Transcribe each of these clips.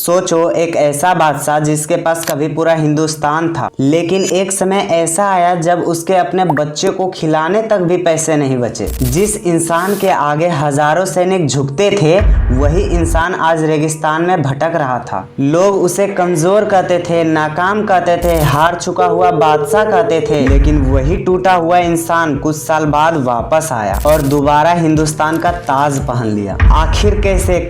सोचो, एक ऐसा बादशाह जिसके पास कभी पूरा हिंदुस्तान था, लेकिन एक समय ऐसा आया जब उसके अपने बच्चे को खिलाने तक भी पैसे नहीं बचे। जिस इंसान के आगे हजारों सैनिक झुकते थे, वही इंसान आज रेगिस्तान में भटक रहा था। लोग उसे कमजोर कहते थे, नाकाम कहते थे, हार चुका हुआ बादशाह कहते थे, लेकिन वही टूटा हुआ इंसान कुछ साल बाद वापस आया और दोबारा हिंदुस्तान का ताज पहन लिया। आखिर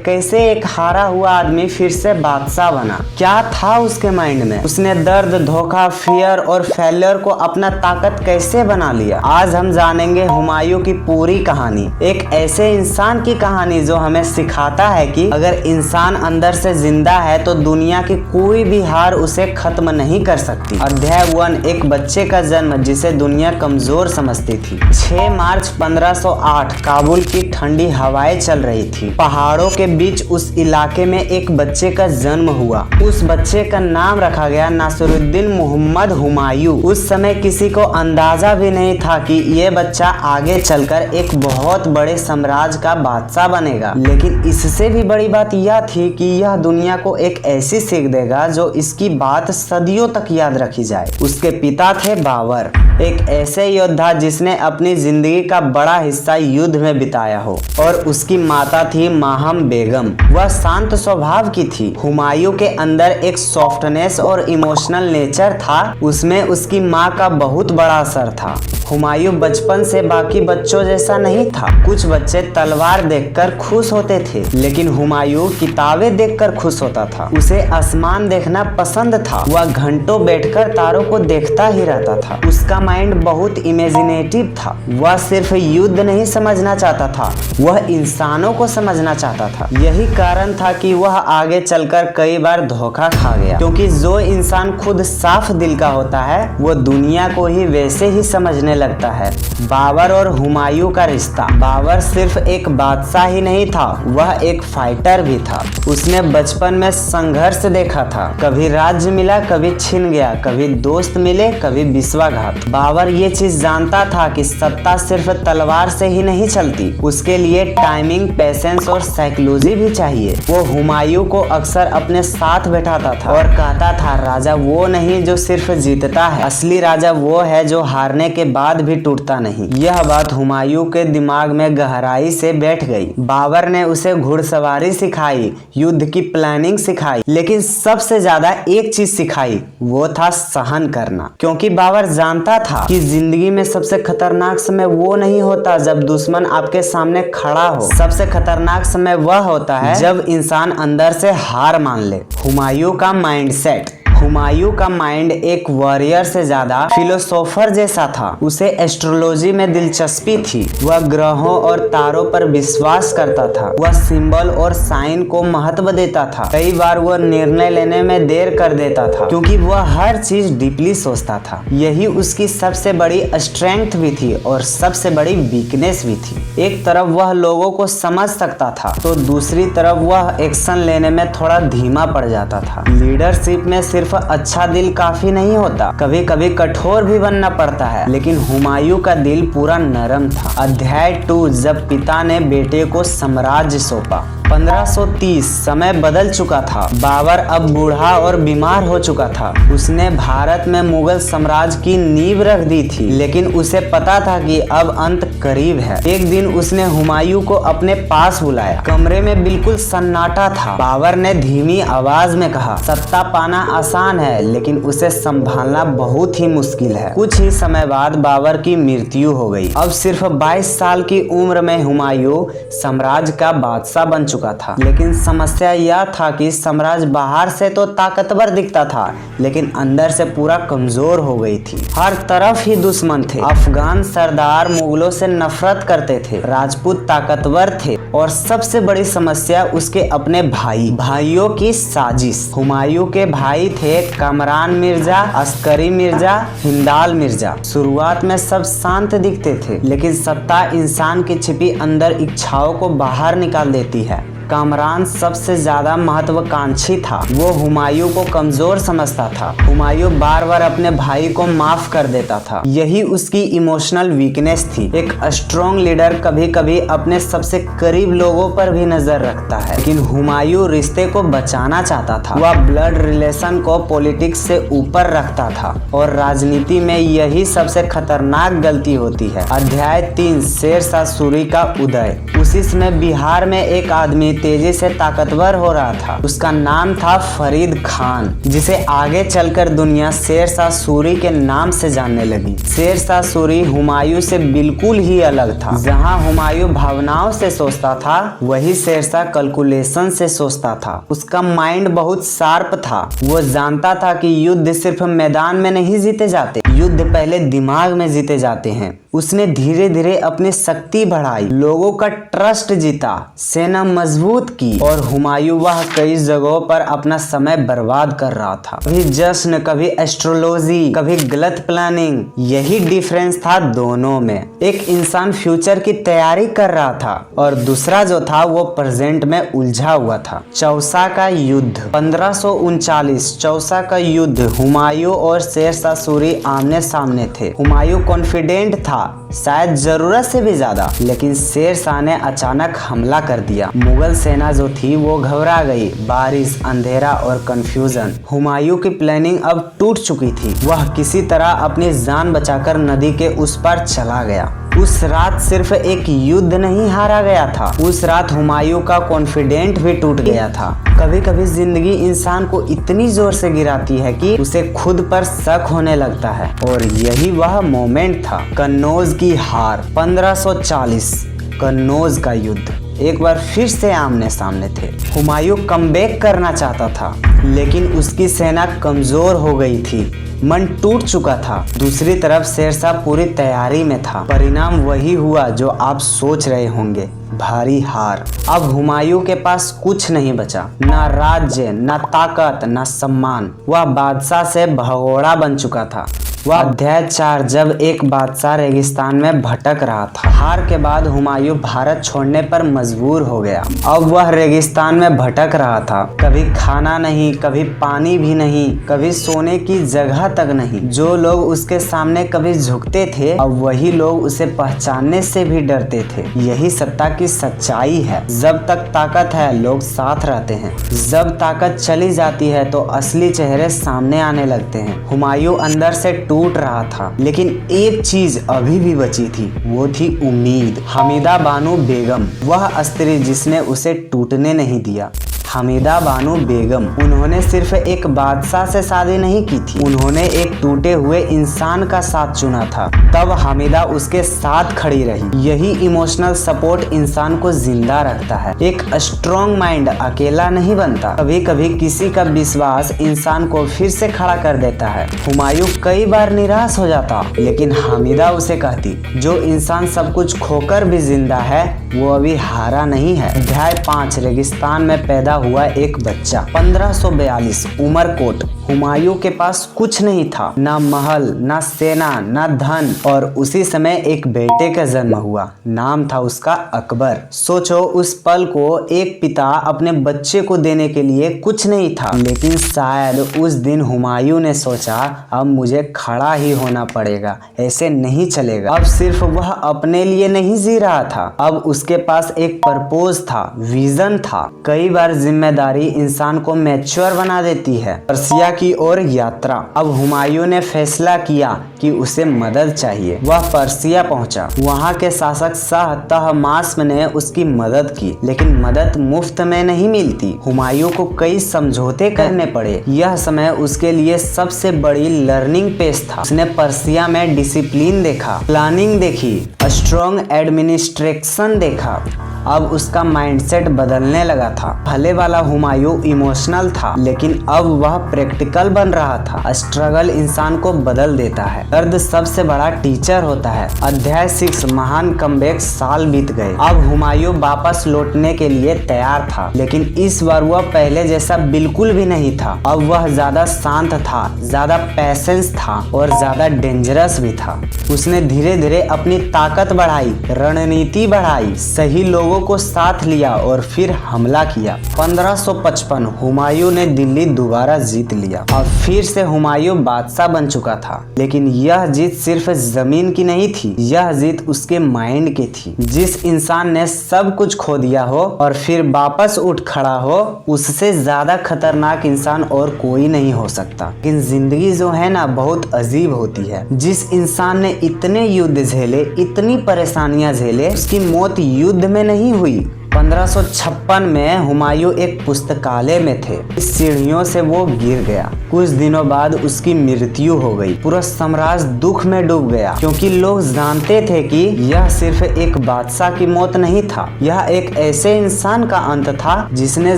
कैसे एक हारा हुआ आदमी फिर से बादशाह बना? क्या था उसके माइंड में? उसने दर्द, धोखा, फियर और फेलियर को अपना ताकत कैसे बना लिया? आज हम जानेंगे हुमायूं की पूरी कहानी, एक ऐसे इंसान की कहानी जो हमें सिखाता है कि अगर इंसान अंदर से जिंदा है तो दुनिया की कोई भी हार उसे खत्म नहीं कर सकती। अध्याय 1, एक बच्चे का जन्म जिसे दुनिया कमजोर समझती थी। 6 मार्च 1508 काबुल की ठंडी हवाएं चल रही थी। पहाड़ों के बीच उस इलाके में एक बच्चे का जन्म हुआ। उस बच्चे का नाम रखा गया नासिरुद्दीन मोहम्मद हुमायूं। उस समय किसी को अंदाजा भी नहीं था कि ये बच्चा आगे चलकर एक बहुत बड़े साम्राज्य का बादशाह बनेगा। लेकिन इससे भी बड़ी बात यह थी कि यह दुनिया को एक ऐसी सीख देगा जो इसकी बात सदियों तक याद रखी जाए। उसके पिता थे बाबर, एक ऐसे योद्धा जिसने अपनी जिंदगी का बड़ा हिस्सा युद्ध में बिताया हो, और उसकी माता थी माहम बेगम। वह शांत स्वभाव की थी। हुमायूं के अंदर एक सॉफ्टनेस और इमोशनल नेचर था, उसमें उसकी माँ का बहुत बड़ा असर था। हुमायूं बचपन से बाकी बच्चों जैसा नहीं था। कुछ बच्चे तलवार देखकर खुश होते थे, लेकिन हुमायूं किताबें देखकर खुश होता था। उसे आसमान देखना पसंद था। वह घंटों बैठकर तारों को देखता ही रहता था। उसका माइंड बहुत इमेजिनेटिव था। वह सिर्फ युद्ध नहीं समझना चाहता था, वह इंसानों को समझना चाहता था। यही कारण था कि वह आगे चलकर कई बार धोखा खा गया, क्योंकि जो इंसान खुद साफ दिल का होता है वो दुनिया को ही वैसे ही समझने लगता है। बाबर और हुमायूं का रिश्ता। बाबर सिर्फ एक बादशाह ही नहीं था, वह एक फाइटर भी था। उसने बचपन में संघर्ष देखा था। कभी राज्य मिला, कभी छिन गया, कभी दोस्त मिले, कभी विश्वासघात। बाबर ये चीज जानता था कि सत्ता सिर्फ तलवार से ही नहीं चलती, उसके लिए टाइमिंग, पेशेंस और साइकोलॉजी भी चाहिए। वो हुमायूं को अक्सर अपने साथ बैठाता था और कहता था, राजा वो नहीं जो सिर्फ जीतता है, असली राजा वो है जो हारने के बाद भी टूटता नहीं। यह बात हुमायूं के दिमाग में गहराई से बैठ गई। बाबर ने उसे घुड़सवारी सिखाई, युद्ध की प्लानिंग सिखाई, लेकिन सबसे ज्यादा एक चीज सिखाई, वो था सहन करना। क्योंकि बाबर जानता था कि जिंदगी में सबसे खतरनाक समय वो नहीं होता जब दुश्मन आपके सामने खड़ा हो, सबसे खतरनाक समय वह होता है जब इंसान अंदर से हार मान ले। हुमायूं का माइंडसेट। हुमायूं का माइंड एक वॉरियर से ज्यादा फिलोसोफर जैसा था। उसे एस्ट्रोलॉजी में दिलचस्पी थी। वह ग्रहों और तारों पर विश्वास करता था। वह सिंबल और साइन को महत्व देता था। कई बार वह निर्णय लेने में देर कर देता था, क्योंकि वह हर चीज डीपली सोचता था। यही उसकी सबसे बड़ी स्ट्रेंथ भी थी और सबसे बड़ी वीकनेस भी थी। एक तरफ वह लोगों को समझ सकता था, तो दूसरी तरफ वह एक्शन लेने में थोड़ा धीमा पड़ जाता था। लीडरशिप में सिर्फ अच्छा दिल काफी नहीं होता, कभी कभी कठोर भी बनना पड़ता है, लेकिन हुमायूं का दिल पूरा नरम था। अध्याय 2, जब पिता ने बेटे को साम्राज्य सौंपा। 1530 समय बदल चुका था। बाबर अब बूढ़ा और बीमार हो चुका था। उसने भारत में मुगल साम्राज्य की नींव रख दी थी, लेकिन उसे पता था कि अब अंत करीब है। एक दिन उसने हुमायूं को अपने पास बुलाया। कमरे में बिल्कुल सन्नाटा था। बाबर ने धीमी आवाज में कहा, सत्ता पाना आसान है, लेकिन उसे संभालना बहुत ही मुश्किल है। कुछ ही समय बाद बाबर की मृत्यु हो गई। अब सिर्फ 22 साल की उम्र में हुमायूं साम्राज्य का बादशाह बन चुका था। लेकिन समस्या यह था कि साम्राज्य बाहर से तो ताकतवर दिखता था, लेकिन अंदर से पूरा कमजोर हो गई थी। हर तरफ ही दुश्मन थे। अफगान सरदार मुगलों से नफरत करते थे, राजपूत ताकतवर थे, और सबसे बड़ी समस्या उसके अपने भाइयों की साजिश। हुमायूं के भाई थे कमरान मिर्जा, अस्करी मिर्जा, हिंदाल मिर्जा। शुरुआत में सब शांत दिखते थे, लेकिन सत्ता इंसान की छिपी अंदर इच्छाओं को बाहर निकाल देती है। कामरान सबसे ज्यादा महत्वाकांक्षी था। वो हुमायूं को कमजोर समझता था। हुमायूं बार बार अपने भाई को माफ कर देता था। यही उसकी इमोशनल वीकनेस थी। एक स्ट्रॉन्ग लीडर कभी कभी अपने सबसे करीब लोगों पर भी नजर रखता है, लेकिन हुमायूं रिश्ते को बचाना चाहता था। वह ब्लड रिलेशन को पॉलिटिक्स से ऊपर रखता था और राजनीति में यही सबसे खतरनाक गलती होती है। अध्याय 3 शेर शाह सूरी का उदय। उसी समय बिहार में एक आदमी तेजी से ताकतवर हो रहा था। उसका नाम था फरीद खान, जिसे आगे चलकर दुनिया शेर शाह सूरी के नाम से जानने लगी। शेर शाह सूरी हुमायूं से बिल्कुल ही अलग था। जहां हुमायूं भावनाओं से सोचता था, वही शेर शाह कैलकुलेशन से सोचता था। उसका माइंड बहुत शार्प था। वो जानता था कि युद्ध सिर्फ मैदान में नहीं जीते जाते, युद्ध पहले दिमाग में जीते जाते हैं। उसने धीरे धीरे अपनी शक्ति बढ़ाई, लोगों का ट्रस्ट जीता, सेना मजबूत की और हुमायूं वह कई जगहों पर अपना समय बर्बाद कर रहा था। कभी जश्न, कभी एस्ट्रोलॉजी, कभी गलत प्लानिंग। यही डिफरेंस था दोनों में। एक इंसान फ्यूचर की तैयारी कर रहा था और दूसरा जो था वो प्रेजेंट में उलझा हुआ था। चौसा का युद्ध 1539। चौसा का युद्ध हुमायूं और शेर शाह सूरी आमने सामने थे। हुमायूं कॉन्फिडेंट था, शायद जरूरत से भी ज्यादा, लेकिन शेर शाह ने अचानक हमला कर दिया। मुगल सेना जो थी वो घबरा गई। बारिश, अंधेरा और कंफ्यूजन। हुमायूं की प्लानिंग अब टूट चुकी थी। वह किसी तरह अपनी जान बचाकर नदी के उस पार चला गया। उस रात सिर्फ एक युद्ध नहीं हारा गया था, उस रात हुमायूं का कॉन्फिडेंट भी टूट गया था। कभी कभी जिंदगी इंसान को इतनी जोर से गिराती है कि उसे खुद पर शक होने लगता है, और यही वह मोमेंट था। कन्नौज की हार 1540। कन्नौज का युद्ध एक बार फिर से आमने सामने थे। हुमायूं कमबैक करना चाहता था, लेकिन उसकी सेना कमजोर हो गई थी, मन टूट चुका था। दूसरी तरफ शेर शाह पूरी तैयारी में था। परिणाम वही हुआ जो आप सोच रहे होंगे, भारी हार। अब हुमायूं के पास कुछ नहीं बचा, ना राज्य, ना ताकत, ना सम्मान। वह बादशाह से भगोड़ा बन चुका था। वह अध्याय 4 जब एक बादशाह रेगिस्तान में भटक रहा था। हार के बाद हुमायूं भारत छोड़ने पर मजबूर हो गया। अब वह रेगिस्तान में भटक रहा था। कभी खाना नहीं, कभी पानी भी नहीं, कभी सोने की जगह तक नहीं। जो लोग उसके सामने कभी झुकते थे, अब वही लोग उसे पहचानने से भी डरते थे। यही सत्ता की सच्चाई है। जब तक ताकत है लोग साथ रहते हैं, जब ताकत चली जाती है तो असली चेहरे सामने आने लगते हैं। हुमायूं अंदर से टूट रहा था, लेकिन एक चीज अभी भी बची थी, वो थी उम्मीद। हमीदा बानो बेगम, वह स्त्री जिसने उसे टूटने नहीं दिया। हमीदा बानो बेगम, उन्होंने सिर्फ एक बादशाह से शादी नहीं की थी, उन्होंने एक टूटे हुए इंसान का साथ चुना था। तब हमीदा उसके साथ खड़ी रही। यही इमोशनल सपोर्ट इंसान को जिंदा रखता है। एक स्ट्रॉन्ग माइंड अकेला नहीं बनता, कभी कभी किसी का विश्वास इंसान को फिर से खड़ा कर देता है। हुमायूं कई बार निराश हो जाता, लेकिन हमीदा उसे कहती, जो इंसान सब कुछ खोकर भी जिंदा है वो अभी हारा नहीं है। अध्याय 5 रेगिस्तान में पैदा हुआ एक बच्चा 1542 उमरकोट। हुमायूं के पास कुछ नहीं था, ना महल, ना सेना, ना धन, और उसी समय एक बेटे का जन्म हुआ। नाम था उसका अकबर। सोचो उस पल को, एक पिता अपने बच्चे को देने के लिए कुछ नहीं था, लेकिन शायद उस दिन हुमायूं ने सोचा, अब मुझे खड़ा ही होना पड़ेगा, ऐसे नहीं चलेगा। अब सिर्फ वह अपने लिए नहीं जी रहा था, अब उसके पास एक पर्पस था, विजन था। कई बार जिम्मेदारी इंसान को मैच्योर बना देती है। पर्सिया की ओर यात्रा। अब हुमायूं ने फैसला किया कि उसे मदद चाहिए। वह पर्सिया पहुंचा। वहां के शासक शाह तहमास्प ने उसकी मदद की, लेकिन मदद मुफ्त में नहीं मिलती। हुमायूं को कई समझौते करने पड़े। यह समय उसके लिए सबसे बड़ी लर्निंग पेज था। उसने पर्सिया में डिसिप्लिन देखा, प्लानिंग देखी, स्ट्रॉन्ग एडमिनिस्ट्रेशन देखा। अब उसका माइंडसेट बदलने लगा था। भले वाला हुमायूं इमोशनल था, लेकिन अब वह प्रैक्टिकल बन रहा था। स्ट्रगल इंसान को बदल देता है। दर्द सबसे बड़ा टीचर होता है। अध्याय 6 महान कमबैक। साल बीत गए। अब हुमायूं वापस लौटने के लिए तैयार था, लेकिन इस बार वह पहले जैसा बिल्कुल भी नहीं था। अब वह ज्यादा शांत था, ज्यादा पैसेंस था और ज्यादा डेंजरस भी था। उसने धीरे धीरे अपनी ताकत बढ़ाई, रणनीति बढ़ाई, सही लोगों लोगों को साथ लिया और फिर हमला किया। 1555 हुमायूं ने दिल्ली दोबारा जीत लिया। अब फिर से हुमायूं बादशाह बन चुका था। लेकिन यह जीत सिर्फ जमीन की नहीं थी, यह जीत उसके माइंड की थी। जिस इंसान ने सब कुछ खो दिया हो और फिर वापस उठ खड़ा हो, उससे ज्यादा खतरनाक इंसान और कोई नहीं हो सकता। लेकिन जिंदगी जो है ना, बहुत अजीब होती है। जिस इंसान ने इतने युद्ध झेले, इतनी परेशानियां झेले, उसकी मौत युद्ध में नहीं हुई। 1556 में हुमायूं एक पुस्तकालय में थे। इस सीढ़ियों से वो गिर गया। कुछ दिनों बाद उसकी मृत्यु हो गई। पूरा साम्राज्य दुख में डूब गया, क्योंकि लोग जानते थे कि यह सिर्फ एक बादशाह की मौत नहीं था, यह एक ऐसे इंसान का अंत था जिसने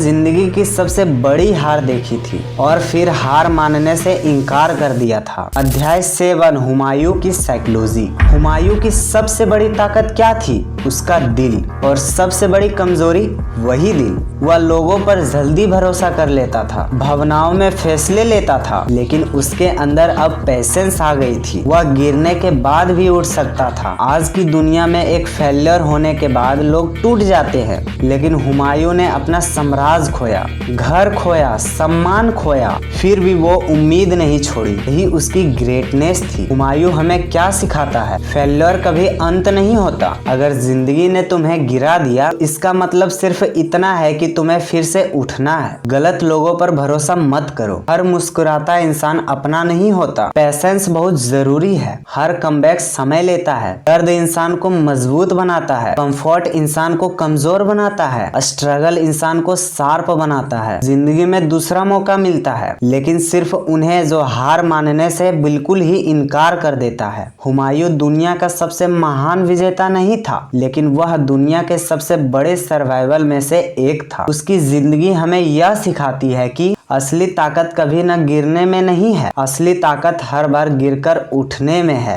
जिंदगी की सबसे बड़ी हार देखी थी और फिर हार मानने से इनकार कर दिया था। अध्याय 7, हुमायूं की साइकोलॉजी। हुमायूं की सबसे बड़ी ताकत क्या थी? उसका दिल। और सबसे बड़ी कमजोरी वही दिल। वह लोगों पर जल्दी भरोसा कर लेता था, भावनाओं में फैसले लेता था, लेकिन उसके अंदर अब पेशेंस आ गई थी। वह गिरने के बाद भी उठ सकता था। आज की दुनिया में एक फेलियर होने के बाद लोग टूट जाते हैं, लेकिन हुमायूं ने अपना साम्राज्य खोया, घर खोया, सम्मान खोया, फिर भी वो उम्मीद नहीं छोड़ी। यही उसकी ग्रेटनेस थी। हुमायूं हमें क्या सिखाता है? फेलियर कभी अंत नहीं होता। अगर जिंदगी ने तुम्हें गिरा दिया, इसका मतलब सिर्फ इतना है कि तुम्हें फिर से उठना है। गलत लोगों पर भरोसा मत करो। हर मुस्कुराता इंसान अपना नहीं होता। पेशेंस बहुत जरूरी है। हर कमबैक समय लेता है। दर्द इंसान को मजबूत बनाता है। कंफर्ट इंसान को कमजोर बनाता है। स्ट्रगल इंसान को शार्प बनाता है। जिंदगी में दूसरा मौका मिलता है, लेकिन सिर्फ उन्हें जो हार मानने से बिल्कुल ही इनकार कर देता है। हुमायूं दुनिया का सबसे महान विजेता नहीं था, लेकिन वह दुनिया के सबसे बड़े सर्वाइवल में से एक था। उसकी जिंदगी हमें यह सिखाती है कि असली ताकत कभी न गिरने में नहीं है, असली ताकत हर बार गिरकर उठने में है।